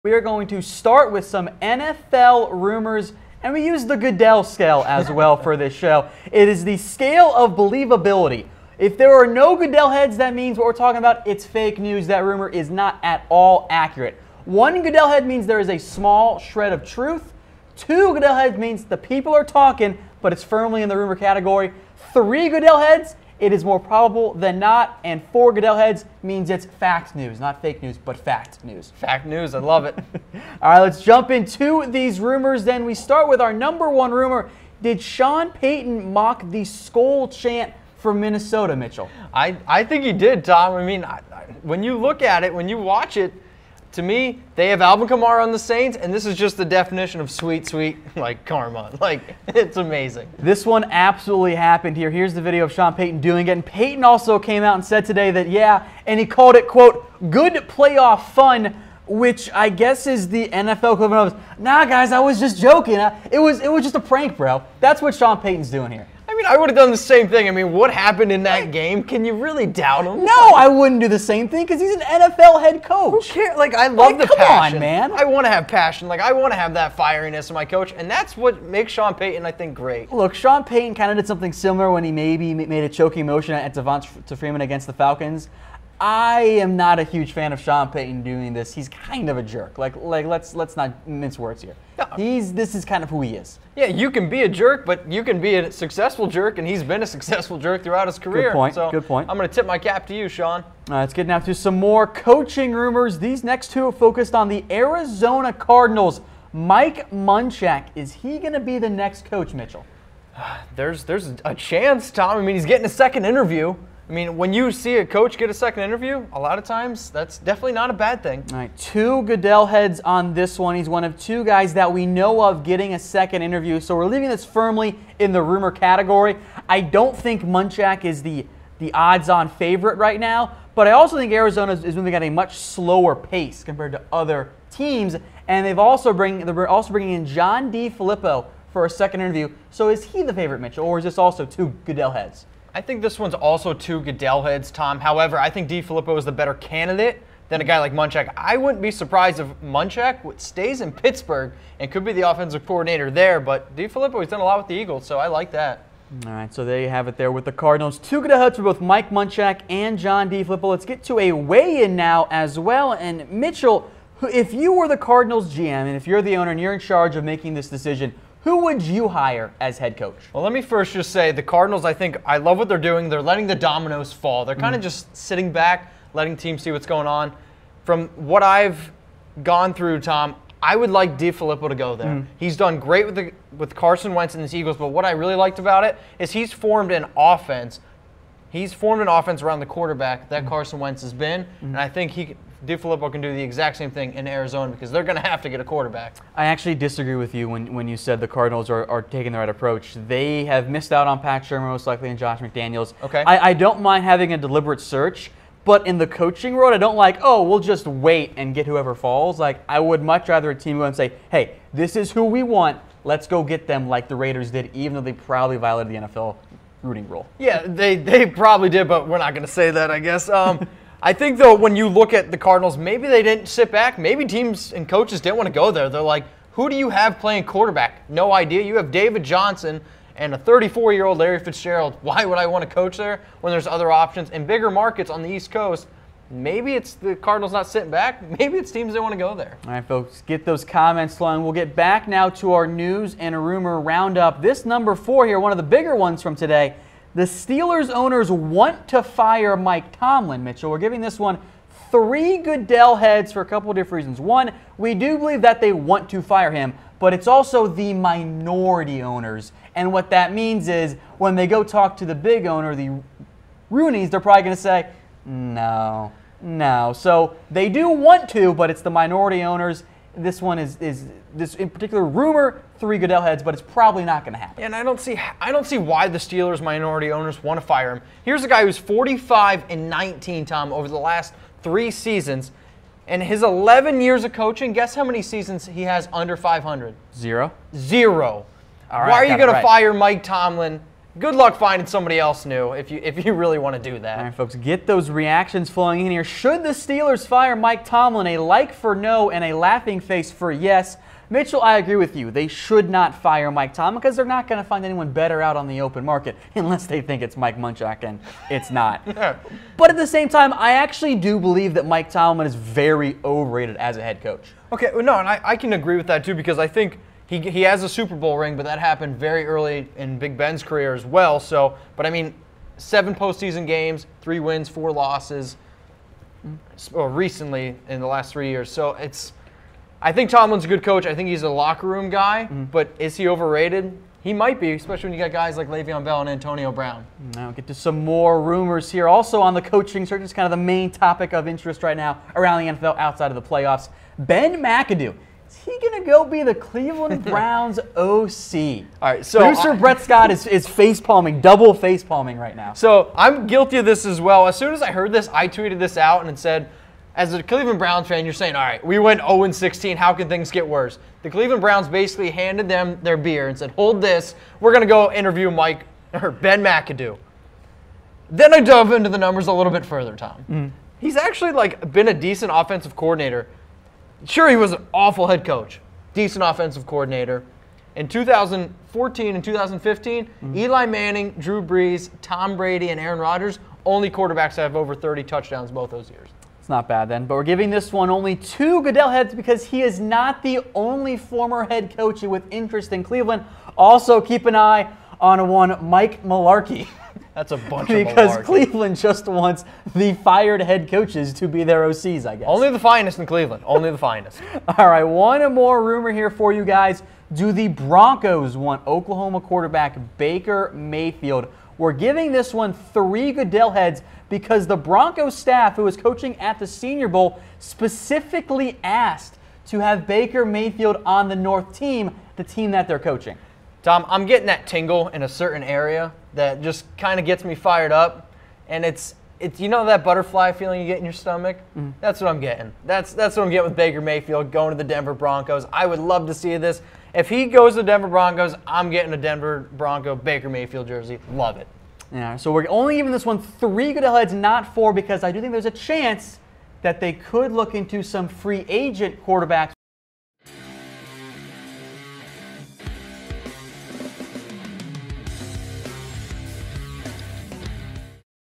We are going to start with some NFL rumors, and we use the Goodell scale as well for this show. It is the scale of believability. If there are no Goodell heads, that means what we're talking about, it's fake news. That rumor is not at all accurate. One Goodell head means there is a small shred of truth. Two Goodell heads means the people are talking, but it's firmly in the rumor category. Three Goodell heads, it is more probable than not. And four Goodell heads means it's fact news, not fake news, but fact news. Fact news, I love it. All right, let's jump into these rumors then. We start with our number one rumor. Did Sean Payton mock the SKOL chant for Minnesota, Mitchell? I think he did, Tom. I mean, when you look at it, when you watch it, to me, they have Alvin Kamara on the Saints, and this is just the definition of sweet, like, karma. Like, it's amazing. This one absolutely happened here. Here's the video of Sean Payton doing it. And Payton also came out and said today that, yeah, and he called it, quote, good playoff fun, which I guess is the NFL equivalent of, nah, guys, I was just joking. It was just a prank, bro. That's what Sean Payton's doing here. I mean, I would have done the same thing. I mean, what happened in that game? Can you really doubt him? No, I wouldn't do the same thing because he's an NFL head coach. Who cares? Like, I love the passion. Come on, man. I want to have passion. Like, I want to have that fieriness in my coach, and that's what makes Sean Payton, I think, great. Look, Sean Payton kind of did something similar when he maybe made a choking motion at Devonta Freeman against the Falcons. I am not a huge fan of Sean Payton doing this. He's kind of a jerk. Like let's not mince words here. No. This is kind of who he is. Yeah, you can be a jerk, but you can be a successful jerk, and he's been a successful jerk throughout his career. Good point. So good point. I'm going to tip my cap to you, Sean. All right, let's get now to some more coaching rumors. These next two are focused on the Arizona Cardinals. Mike Munchak, is he going to be the next coach, Mitchell? There's a chance, Tom. I mean, he's getting a second interview. I mean, when you see a coach get a second interview, a lot of times that's definitely not a bad thing. All right, two Goodell heads on this one. He's one of two guys that we know of getting a second interview, so we're leaving this firmly in the rumor category. I don't think Munchak is the odds-on favorite right now, but I also think Arizona is moving at a much slower pace compared to other teams, and they're also bringing in John DeFilippo for a second interview. So is he the favorite, Mitchell, or is this also two Goodell heads? I think this one's also two Goodell heads, Tom. However, I think DeFilippo is the better candidate than a guy like Munchak. I wouldn't be surprised if Munchak stays in Pittsburgh and could be the offensive coordinator there, but DeFilippo, he's done a lot with the Eagles, so I like that. All right, so there you have it there with the Cardinals. Two Goodell heads for both Mike Munchak and John DeFilippo. Let's get to a weigh-in now as well. And Mitchell, if you were the Cardinals GM and if you're the owner and you're in charge of making this decision, who would you hire as head coach? Well, let me first just say the Cardinals, I love what they're doing. They're letting the dominoes fall. They're kind of just sitting back, letting teams see what's going on. From what I've gone through, Tom, I would like DeFilippo to go there. He's done great with Carson Wentz and the Eagles, but what I really liked about it is he's formed an offense. He's formed an offense around the quarterback that Carson Wentz has been, and I think DeFilippo can do the exact same thing in Arizona because they're going to have to get a quarterback. I actually disagree with you when you said the Cardinals are taking the right approach. They have missed out on Pat Shermer most likely and Josh McDaniels. Okay. I don't mind having a deliberate search, but in the coaching world, I don't like, oh, we'll just wait and get whoever falls. Like, I would much rather a team go and say, hey, this is who we want. Let's go get them like the Raiders did, even though they probably violated the NFL rooting rule. Yeah, they probably did, but we're not going to say that, I guess. I think, though, when you look at the Cardinals, maybe they didn't sit back. Maybe teams and coaches didn't want to go there. They're like, who do you have playing quarterback? No idea. You have David Johnson and a 34-year-old Larry Fitzgerald. Why would I want to coach there when there's other options? In bigger markets on the East Coast, maybe it's the Cardinals not sitting back. Maybe it's teams that want to go there. All right, folks, get those comments flowing. We'll get back now to our news and a rumor roundup. This number 4 here, one of the bigger ones from today. The Steelers owners want to fire Mike Tomlin, Mitchell. We're giving this one 3 Goodell heads for a couple of different reasons. One, we do believe that they want to fire him, but it's also the minority owners. And what that means is when they go talk to the big owner, the Rooneys, they're probably going to say, no. So they do want to, but it's the minority owners. This one is this in particular rumor, 3 Goodell heads, but it's probably not going to happen. And I don't see why the Steelers minority owners want to fire him. Here's a guy who's 45-19, Tom, over the last 3 seasons. And his 11 years of coaching, guess how many seasons he has under 500? 0. 0. All right, why are you going to fire Mike Tomlin good luck finding somebody else new if you really want to do that. All right, folks, get those reactions flowing in here. Should the Steelers fire Mike Tomlin? A like for no and a laughing face for yes. Mitchell, I agree with you. They should not fire Mike Tomlin because they're not going to find anyone better out on the open market unless they think it's Mike Munchak, and it's not. But at the same time, I actually do believe that Mike Tomlin is very overrated as a head coach. Okay, well, no, and I can agree with that too because I think he has a Super Bowl ring, but that happened very early in Big Ben's career as well. So, but I mean, 7 postseason games, 3 wins, 4 losses, recently in the last 3 years. So I think Tomlin's a good coach. I think he's a locker room guy, but is he overrated? He might be, especially when you got guys like Le'Veon Bell and Antonio Brown. Now we'll get to some more rumors here. Also on the coaching search, it's kind of the main topic of interest right now around the NFL outside of the playoffs. Ben McAdoo. Is he going to go be the Cleveland Browns OC? All right, so producer Brett Scott is face-palming, double face-palming right now. So I'm guilty of this as well. As soon as I heard this, I tweeted this out and it said, as a Cleveland Browns fan, you're saying, all right, we went 0-16. How can things get worse? The Cleveland Browns basically handed them their beer and said, hold this. We're going to go interview Ben McAdoo. Then I dove into the numbers a little bit further, Tom. He's actually been a decent offensive coordinator. Sure, he was an awful head coach. Decent offensive coordinator. In 2014 and 2015, Eli Manning, Drew Brees, Tom Brady, and Aaron Rodgers, only quarterbacks that have over 30 touchdowns both those years. It's not bad then, but we're giving this one only 2 Goodell heads because he is not the only former head coach with interest in Cleveland. Also, keep an eye on one Mike Mularkey. That's a bunch of because malarkey. Cleveland just wants the fired head coaches to be their OCs, I guess. Only the finest in Cleveland. Only the finest. All right, one more rumor here for you guys. Do the Broncos want Oklahoma quarterback Baker Mayfield? We're giving this one 3 Goodell heads because the Broncos staff, who was coaching at the Senior Bowl, specifically asked to have Baker Mayfield on the North team, the team that they're coaching. Tom, I'm getting that tingle in a certain area that just kind of gets me fired up, and it's you know that butterfly feeling you get in your stomach? That's what I'm getting. That's what I'm getting with Baker Mayfield going to the Denver Broncos. I would love to see this. If he goes to the Denver Broncos, I'm getting a Denver Bronco Baker Mayfield jersey. Love it. Yeah, so we're only giving this one 3 Goodell heads, not 4, because I do think there's a chance that they could look into some free agent quarterbacks